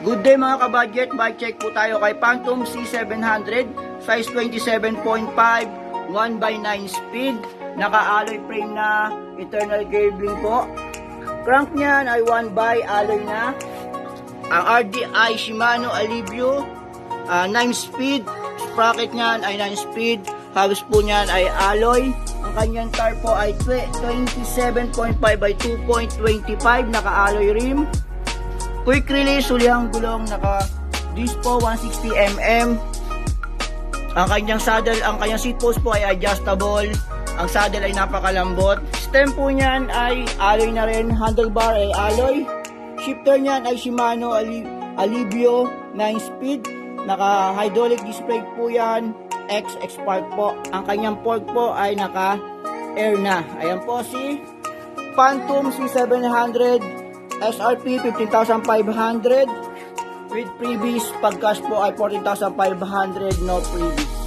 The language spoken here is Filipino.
Good day mga kabudget, bike check po tayo kay Phantom C700, size 27.5, 1x9 speed, naka-alloy frame na, eternal cabling po. Crank niyan ay 1x alloy na. Ang RDI Shimano Alivio, 9 speed, sprocket niyan ay 9 speed, hubs po niyan ay alloy. Ang kanyang tire po ay 27.5 by 2.25, naka-alloy rim. Quick release, hulihang gulong, naka-disc po 160mm. Ang kanyang saddle, ang kanyang seat post po ay adjustable. Ang saddle ay napakalambot. Stem po niyan ay alloy na rin. Handlebar ay alloy. Shifter niyan ay Shimano Alivio 9 speed. Naka-hydraulic disc brake po yan. X-Spark po. Ang kanyang fork po ay naka-air na. Ayan po si Phantom C700. SRP 15,500 with previous pag-cash po ay 14,500 no previous.